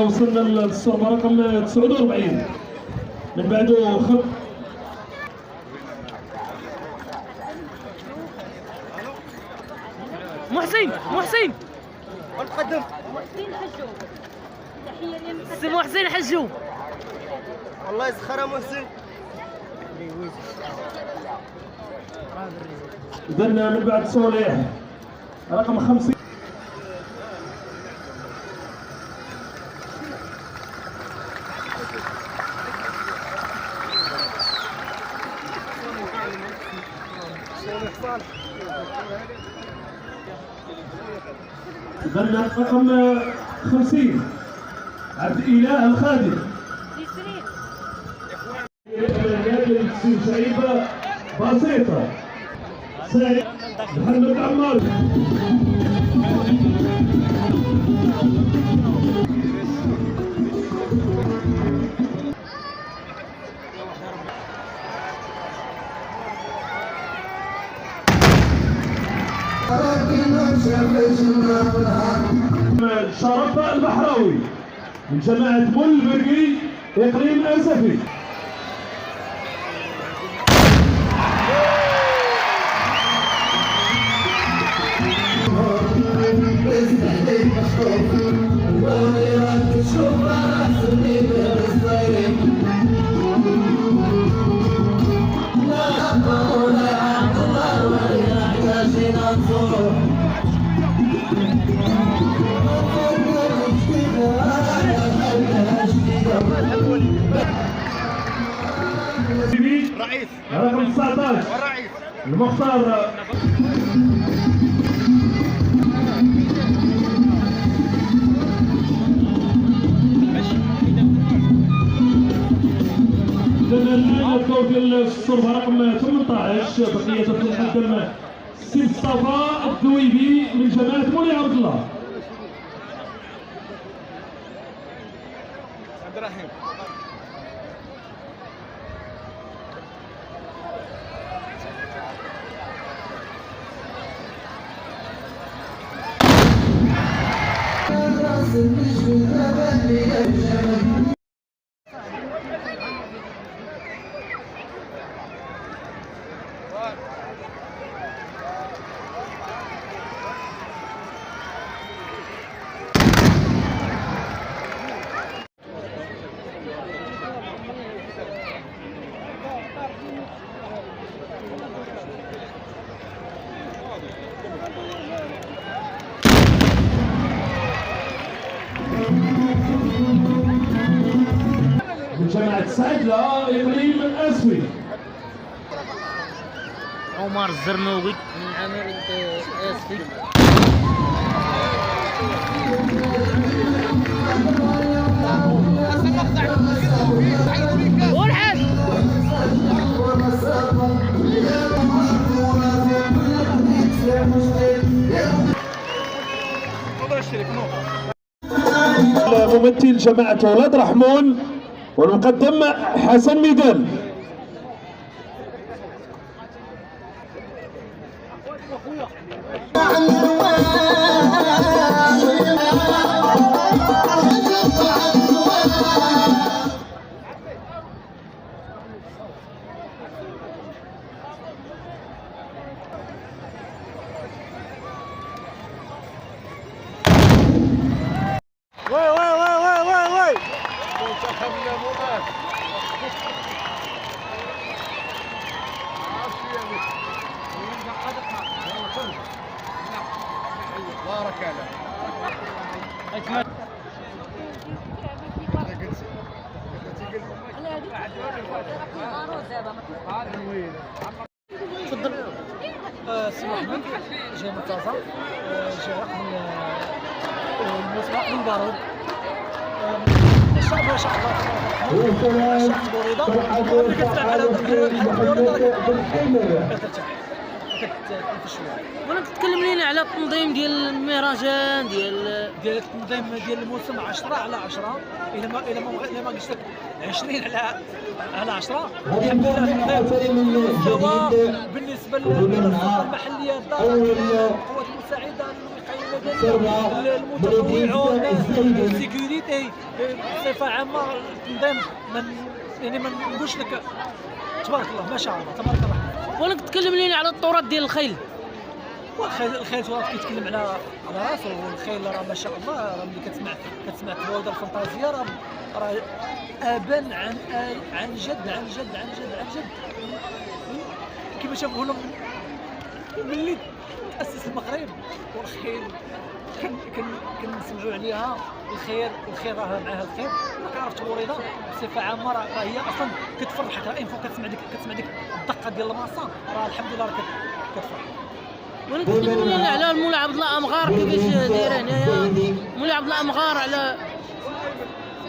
وصلنا للصورة رقم 49 من بعده محسن ونقدم محسن حجو. تحية للمحسن. سي محسن حجو. والله يسخرها محسن. إذن من بعد صالح رقم 50. إذن رقم 50 عبد الإله الخادم. شعيبة بسيطة. سعيد محمد عمار. شرف البحراوي من جماعة ملبرقي إقليم أسفي. رئيس رقم 19 والرئيس المختار. الآن الدور ديال الصرفة رقم 18 بقية تقدم سي مصطفى الدويبي من جماعة مولاي عبد الله. عبد الرحيم من جماعة سعدلة إقليم أسفي. عمر الزرنوبي من عمارة أسفي. والحاج ممثل جماعة ولاد رحمون والمقدم حسن ميدان. بارك الله. تفضل. سي محمد جاي من طازة، جاي من المصباح من بارود. الشعب ما شاء الله الشعب بوريضة كتفتح على البوريضة كترتاح. كتنفس شويه. وانا كتكلم لينا على التنظيم ديال المهرجان ديال التنظيم ديال الموسم 10 على 10 الا ما قلت لك 20 على 10. الحمد لله المستوى بالنسبه للسلطه المحليه، القوات المساعده، الوقايه المدنيه، المتطوعون، السيكوريتي بصفه عامه. التنظيم يعني ما نقولش لك تبارك الله ما شاء الله تبارك الله. وانا كتكلم لينا على الطورات ديال الخيل. الخيل تراك كيتكلم على راسه، والخيل راه ما شاء الله. راه ملي كتسمع التواضع الفانتازيا راه ابان عن جد عن جد عن جد عن جد. كما شافوا لهم ملي تاسس المغرب، والخيل كنسمعوا عليها الخير راه معاها الخير. ما كنعرف توريضه بصفه عامه راه هي اصلا كتفرحك. راه انفو كتسمع ديك الدقه ديال الماسه، راه الحمد لله راه كتفرح. وانا كتكلم لينا على المولى عبد الله امغار كيفاش داير هنايا. مولى عبد الله امغار على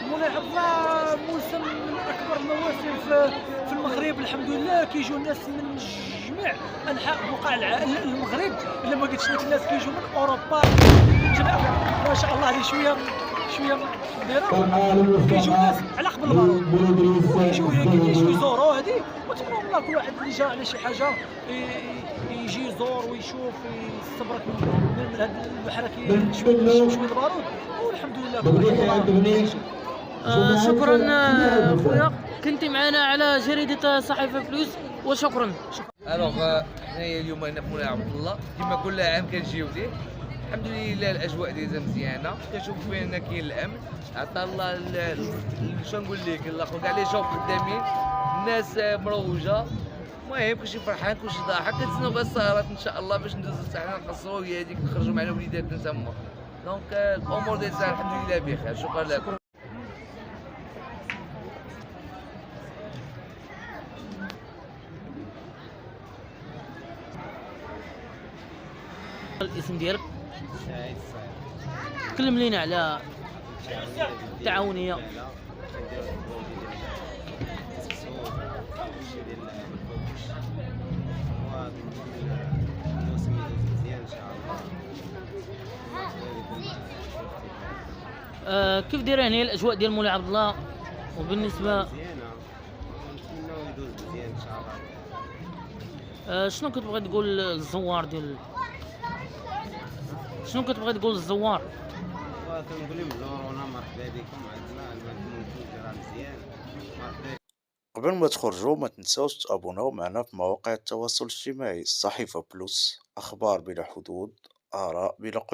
مولاي عبد الله موسم من اكبر المواسم في المغرب. الحمد لله كيجيو الناس من جميع انحاء بقاع المغرب. الا ما قلتش لك الناس كيجيو من اوروبا، جميع ما شاء الله. هذه شويه مديره. كيجيو الناس على قبل البارود، ويجيو يزوروا هذه. وتبارك الله كل واحد اللي جا على شي حاجه يجي يزور ويشوف يستبرك من هذا البحر شويه البارود. والحمد لله كل شكرا خويا، كنتي معنا على جريدة صحيفة فلوس، وشكرا. الوغ حنايا اليوم هنا في مولاي عبد الله كما كل عام كنجيو ليه. الحمد لله الاجواء ديالها مزيانه، كنشوف فيها هنا كاين الامن. عطا الله شنو نقول لك، الله خويا كاع لي جون خدامين، الناس مروجه. المهم كلشي فرحان كلشي ضاحك. كنتسناو غير السهرات ان شاء الله باش ندوزو حتى حنا نقصروا هي هذيك، نخرجوا مع وليداتنا تما. دونك الامور دايزه الحمد لله بخير. شكرا لكم. الاسم ديالك؟ تكلم لينا على التعاونيه. كيف دايره هنا الاجواء ديال مولاي عبد الله؟ وبالنسبه شنو كتبغي تقول للزوار ديال شنو كتبغي تقول للزوار؟ كنقول لهم زورونا مرحبا بكم عندنا المكان راه مزيان مرحبا. قبل ما تخرجوا ما تنساوش تابوناو معنا في مواقع التواصل الاجتماعي. الصحيفة بلوس، أخبار بلا حدود، آراء بلا قيود.